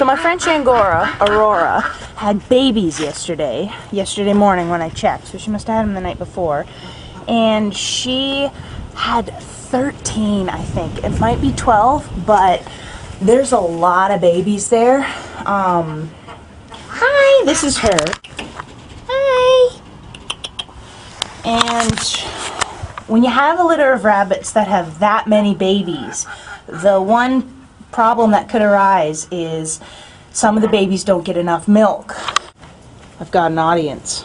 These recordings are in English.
So my French Angora, Aurora, had babies yesterday morning when I checked. So she must have had them the night before. And she had 13, I think. It might be 12, but there's a lot of babies there. Hi, this is her. Hi. And when you have a litter of rabbits that have that many babies, the one problem that could arise is some of the babies don't get enough milk. I've got an audience.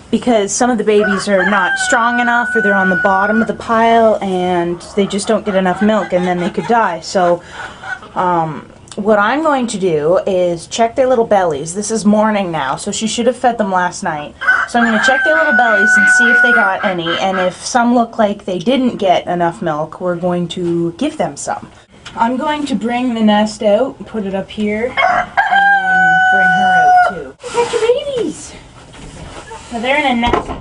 Because some of the babies are not strong enough, or they're on the bottom of the pile and they just don't get enough milk, and then they could die. So what I'm going to do is check their little bellies. This is morning now, so she should have fed them last night. So I'm going to check their little bellies and see if they got any, and if some look like they didn't get enough milk, we're going to give them some. I'm going to bring the nest out, put it up here, and bring her out too. Look at your babies! So they're in a nest.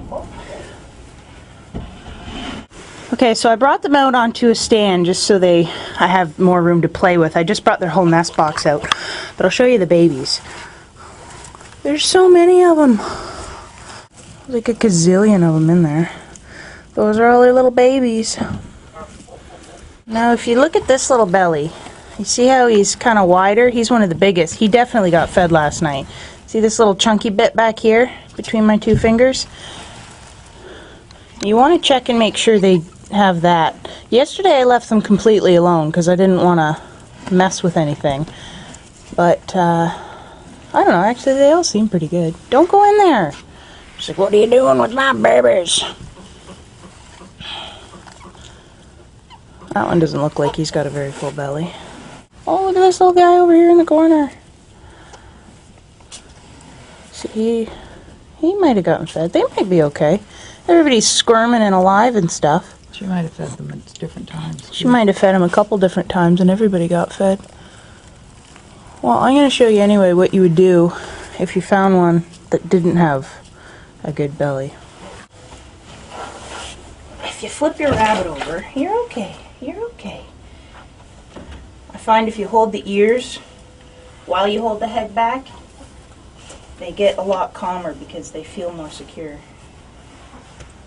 Okay, so I brought them out onto a stand just so I have more room to play with. I just brought their whole nest box out, but I'll show you the babies. There's so many of them. Like a gazillion of them in there. Those are all their little babies. Now if you look at this little belly, you see how he's kind of wider? He's one of the biggest. He definitely got fed last night. See this little chunky bit back here between my two fingers? You want to check and make sure they have that. Yesterday I left them completely alone because I didn't want to mess with anything. But, I don't know, actually they all seem pretty good. Don't go in there! She's like, what are you doing with my babies? That one doesn't look like he's got a very full belly. Oh, look at this little guy over here in the corner. See, he might have gotten fed. They might be okay. Everybody's squirming and alive and stuff. She might have fed them at different times. She might have fed them a couple different times and everybody got fed. Well, I'm going to show you anyway what you would do if you found one that didn't have a good belly. If you flip your rabbit over, you're okay. You're okay. I find if you hold the ears while you hold the head back, they get a lot calmer because they feel more secure.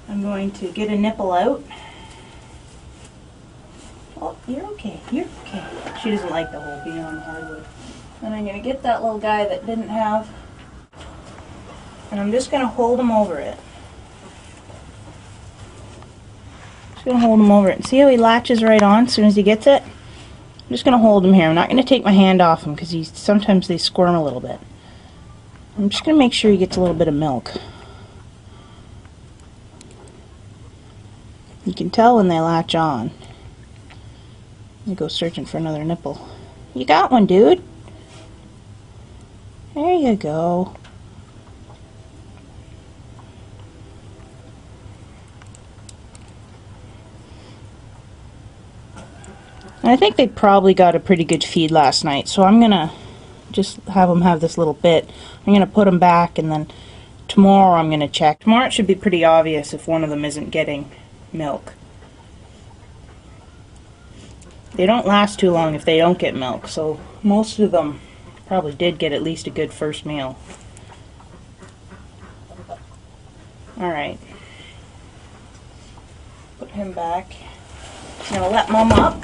I'm going to get a nipple out. Oh, you're okay. You're okay. She doesn't like the whole being on the hardwood. And I'm going to get that little guy that didn't have, and I'm just going to hold him over it. Just going to hold him over it. See how he latches right on as soon as he gets it? I'm just going to hold him here. I'm not going to take my hand off him because sometimes they squirm a little bit. I'm just going to make sure he gets a little bit of milk. You can tell when they latch on. Let me go searching for another nipple. You got one, dude. There you go. And I think they probably got a pretty good feed last night, so I'm gonna just have them have this little bit. I'm gonna put them back, and then tomorrow I'm gonna check. Tomorrow it should be pretty obvious if one of them isn't getting milk. They don't last too long if they don't get milk, so most of them probably did get at least a good first meal. Alright. Put him back. I'm going to let Mom up.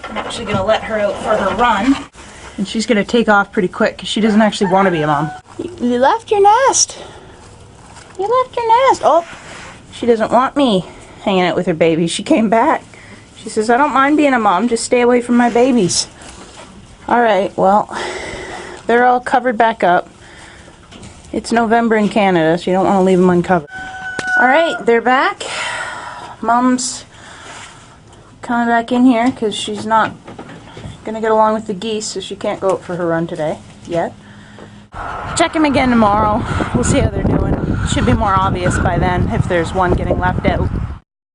I'm actually going to let her out for her run. And she's going to take off pretty quick because she doesn't actually want to be a mom. You left your nest. You left your nest. Oh, she doesn't want me hanging out with her baby. She came back. She says, I don't mind being a mom, just stay away from my babies. Alright, well, they're all covered back up. It's November in Canada, so you don't want to leave them uncovered. Alright, they're back. Mom's coming back in here because she's not going to get along with the geese, so she can't go out for her run today, yet. Check them again tomorrow. We'll see how they're doing. Should be more obvious by then if there's one getting left out.